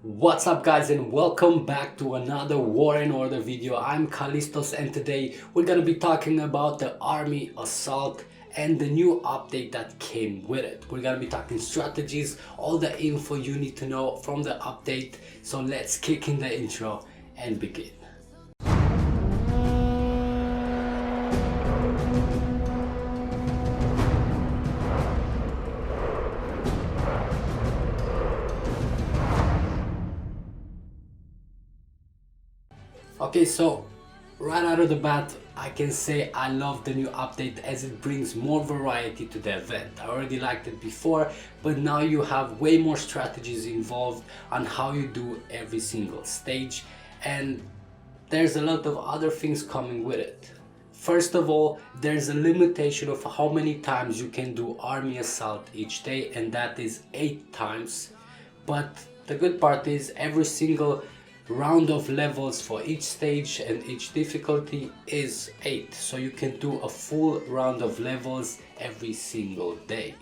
What's up guys, and welcome back to another War in Order video. I'm Kalistos and today we're gonna be talking about the army assault and the new update that came with it. We're gonna be talking strategies, all the info you need to know from the update. So let's kick in the intro and begin. Okay, so right out of the bat, I can say I love the new update as it brings more variety to the event. I already liked it before, but now you have way more strategies involved on how you do every single stage, and there's a lot of other things coming with it. First of all, there's a limitation of how many times you can do army assault each day, and that is 8 times. But the good part is every single round of levels for each stage and each difficulty is 8, so you can do a full round of levels every single day.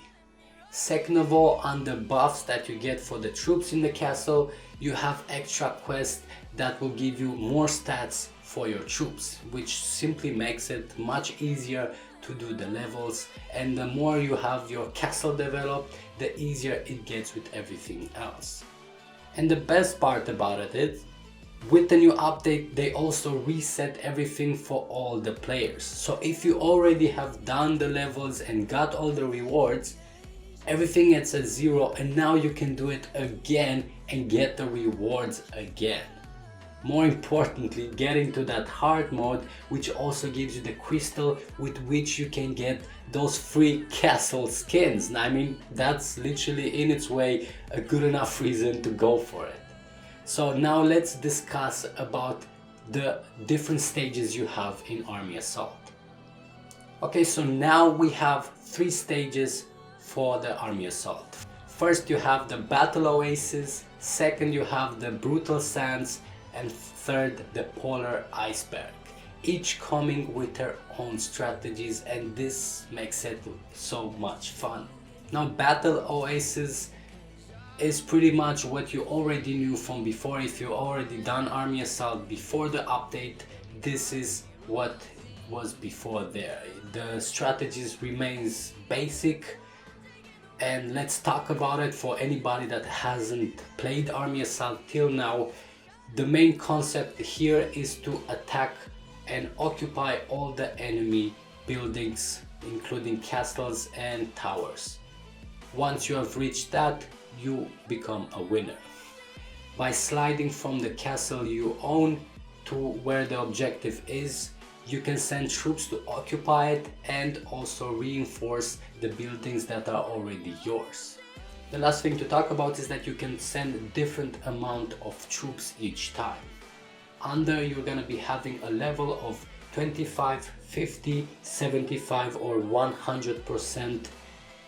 Second of all, on the buffs that you get for the troops in the castle, you have extra quests that will give you more stats for your troops, which simply makes it much easier to do the levels, and the more you have your castle developed, the easier it gets with everything else. And the best part about it is, with the new update, they also reset everything for all the players. So if you already have done the levels and got all the rewards, everything gets at 0, and now you can do it again and get the rewards again. More importantly, get into that hard mode, which also gives you the crystal with which you can get those free castle skins. I mean, that's literally in its way a good enough reason to go for it. So now let's discuss about the different stages you have in Army Assault. Okay, so now we have 3 stages for the Army Assault. First you have the Battle Oasis, second you have the Brutal Sands, and third the Polar Iceberg. Each coming with their own strategies, and this makes it so much fun. Now Battle Oasis is pretty much what you already knew from before. If you already done Army Assault before the update, this is what was before there. The strategies remains basic, and let's talk about it for anybody that hasn't played Army Assault till now. The main concept here is to attack and occupy all the enemy buildings, including castles and towers. Once you have reached that, you become a winner. By sliding from the castle you own to where the objective is, you can send troops to occupy it and also reinforce the buildings that are already yours. The last thing to talk about is that you can send a different amount of troops each time. Under, you're gonna be having a level of 25, 50, 75 or 100%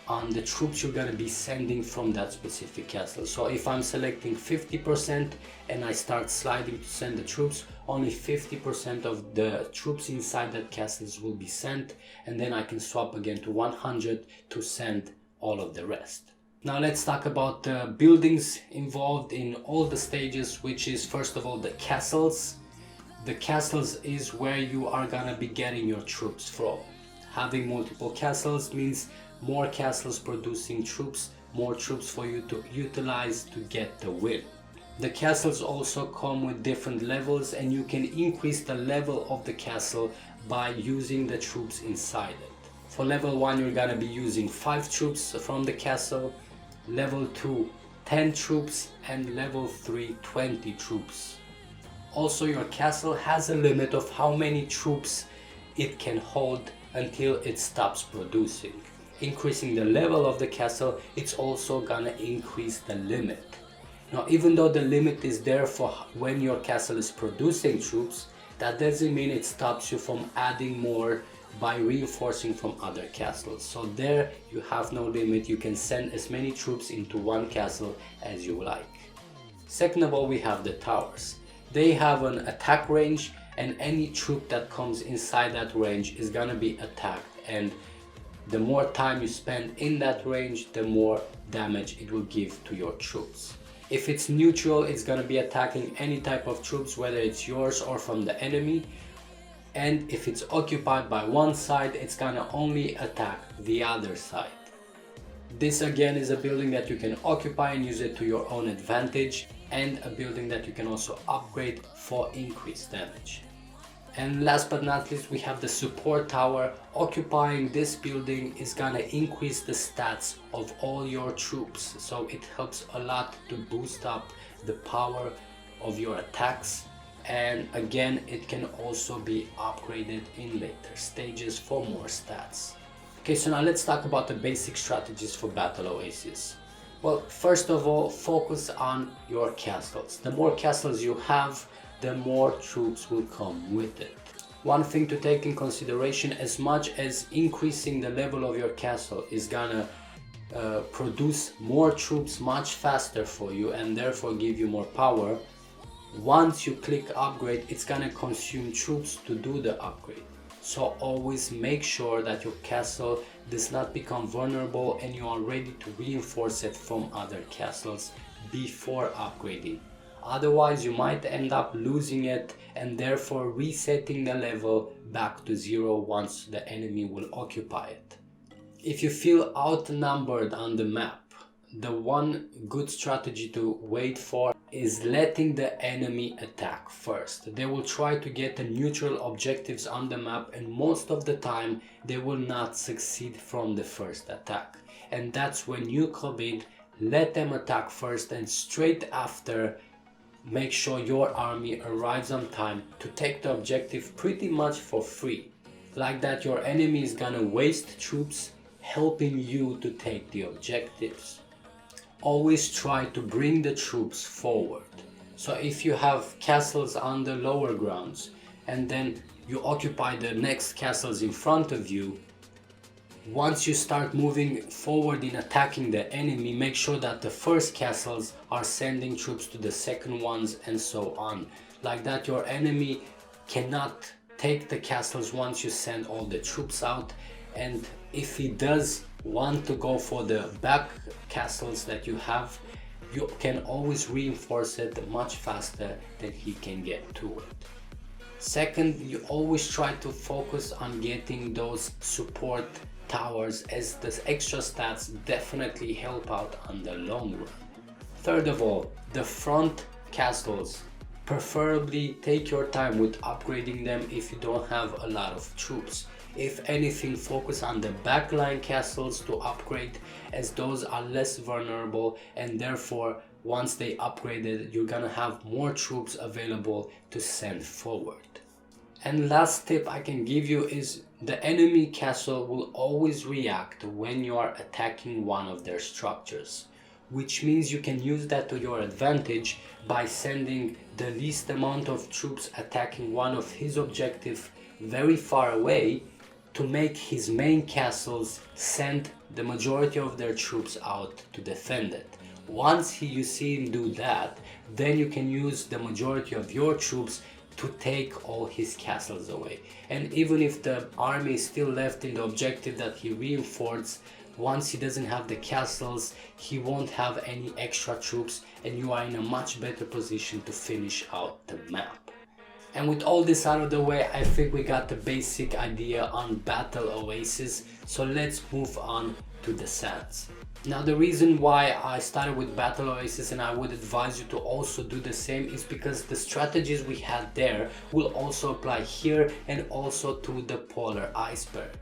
on the troops you're gonna be sending from that specific castle. So if I'm selecting 50% and I start sliding to send the troops, only 50% of the troops inside that castles will be sent, and then I can swap again to 100 to send all of the rest. Now let's talk about the buildings involved in all the stages, which is first of all the castles. The castles is where you are gonna be getting your troops from. Having multiple castles means more castles producing troops, more troops for you to utilize to get the win. The castles also come with different levels, and you can increase the level of the castle by using the troops inside it. For level 1 you're gonna be using 5 troops from the castle, level 2 10 troops, and level 3 20 troops. Also, your castle has a limit of how many troops it can hold until it stops producing. Increasing the level of the castle, it's also gonna increase the limit. Now, even though the limit is there for when your castle is producing troops, that doesn't mean it stops you from adding more by reinforcing from other castles. So there you have no limit, you can send as many troops into one castle as you like. Second of all, we have the towers. They have an attack range, and any troop that comes inside that range is gonna be attacked, and the more time you spend in that range, the more damage it will give to your troops. If it's neutral, it's gonna be attacking any type of troops, whether it's yours or from the enemy. And if it's occupied by one side, it's gonna only attack the other side. This again is a building that you can occupy and use it to your own advantage, and a building that you can also upgrade for increased damage. And last but not least, we have the support tower. Occupying this building is gonna increase the stats of all your troops, so it helps a lot to boost up the power of your attacks. And again, it can also be upgraded in later stages for more stats. Okay, so now let's talk about the basic strategies for Battle Oasis. Well, first of all, focus on your castles. The more castles you have, the more troops will come with it. One thing to take in consideration, as much as increasing the level of your castle is gonna produce more troops much faster for you and therefore give you more power, once you click upgrade, it's gonna consume troops to do the upgrade. So always make sure that your castle does not become vulnerable and you are ready to reinforce it from other castles before upgrading. Otherwise, you might end up losing it and therefore resetting the level back to 0 once the enemy will occupy it. If you feel outnumbered on the map, the one good strategy to wait for is letting the enemy attack first. They will try to get the neutral objectives on the map, and most of the time they will not succeed from the first attack. And that's when you come in, let them attack first, and straight after make sure your army arrives on time to take the objective pretty much for free. Like that, your enemy is gonna waste troops helping you to take the objectives. Always try to bring the troops forward. So if you have castles on the lower grounds and then you occupy the next castles in front of you, once you start moving forward in attacking the enemy, make sure that the first castles are sending troops to the second ones and so on. Like that, your enemy cannot take the castles once you send all the troops out, and if he does want to go for the back castles that you have, you can always reinforce it much faster than he can get to it. Second, you always try to focus on getting those support towers, as the extra stats definitely help out on the long run. Third of all, the front castles. Preferably take your time with upgrading them if you don't have a lot of troops. If anything, focus on the backline castles to upgrade, as those are less vulnerable, and therefore once they upgraded, you're gonna have more troops available to send forward. And last tip I can give you is the enemy castle will always react when you are attacking one of their structures, which means you can use that to your advantage by sending the least amount of troops attacking one of his objectives very far away to make his main castles send the majority of their troops out to defend it. Once you see him do that, then you can use the majority of your troops to take all his castles away. And even if the army is still left in the objective that he reinforced, once he doesn't have the castles, he won't have any extra troops, and you are in a much better position to finish out the map. And with all this out of the way, I think we got the basic idea on Battle Oasis, so let's move on to the sands. Now, the reason why I started with Battle Oasis, and I would advise you to also do the same, is because the strategies we had there will also apply here and also to the Polar Iceberg.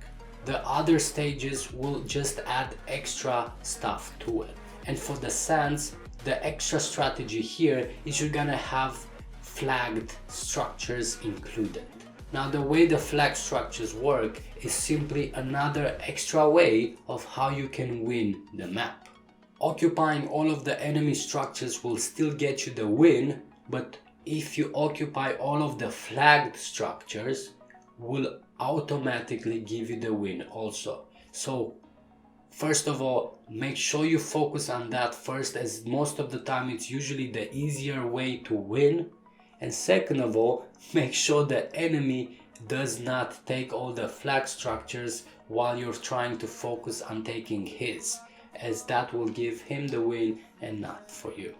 The other stages will just add extra stuff to it. And for the sands, the extra strategy here is you're gonna have flagged structures included. Now, the way the flag structures work is simply another extra way of how you can win the map. Occupying all of the enemy structures will still get you the win, but if you occupy all of the flagged structures, will automatically give you the win also. So first of all, make sure you focus on that first, as most of the time it's usually the easier way to win. And second of all, make sure the enemy does not take all the flag structures while you're trying to focus on taking his, as that will give him the win and not for you.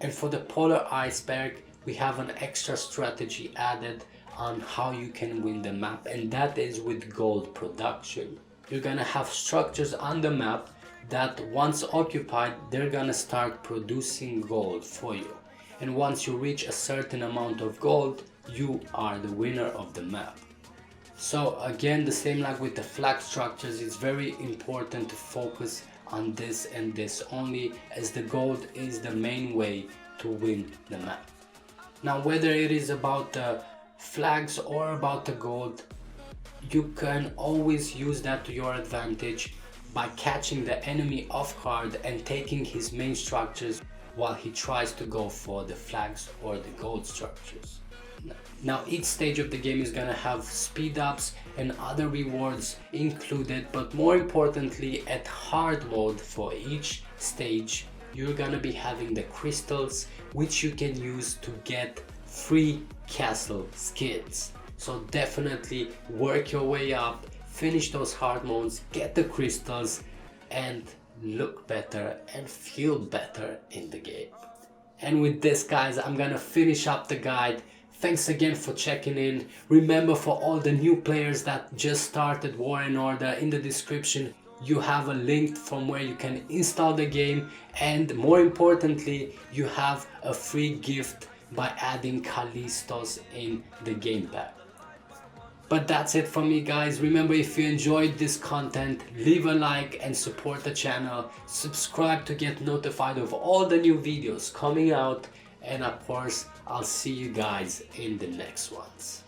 And for the polar iceberg, we have an extra strategy added on how you can win the map, and that is with gold production. You're gonna have structures on the map that once occupied, they're gonna start producing gold for you. And once you reach a certain amount of gold, you are the winner of the map. So again, the same like with the flag structures, it's very important to focus on this and this only, as the gold is the main way to win the map. Now, whether it is about the flags or about the gold, you can always use that to your advantage by catching the enemy off guard and taking his main structures while he tries to go for the flags or the gold structures. Now, each stage of the game is gonna have speed ups and other rewards included, but more importantly, at hard mode for each stage, you're gonna be having the crystals, which you can use to get free castle skins. So definitely work your way up, finish those hard modes, get the crystals, and look better and feel better in the game. And with this, guys, I'm gonna finish up the guide. Thanks again for checking in. Remember, for all the new players that just started War and Order, in the description you have a link from where you can install the game, and more importantly, you have a free gift by adding Kalistos in the game pack. But that's it from me, guys. Remember, if you enjoyed this content, leave a like and support the channel. Subscribe to get notified of all the new videos coming out. And of course, I'll see you guys in the next ones.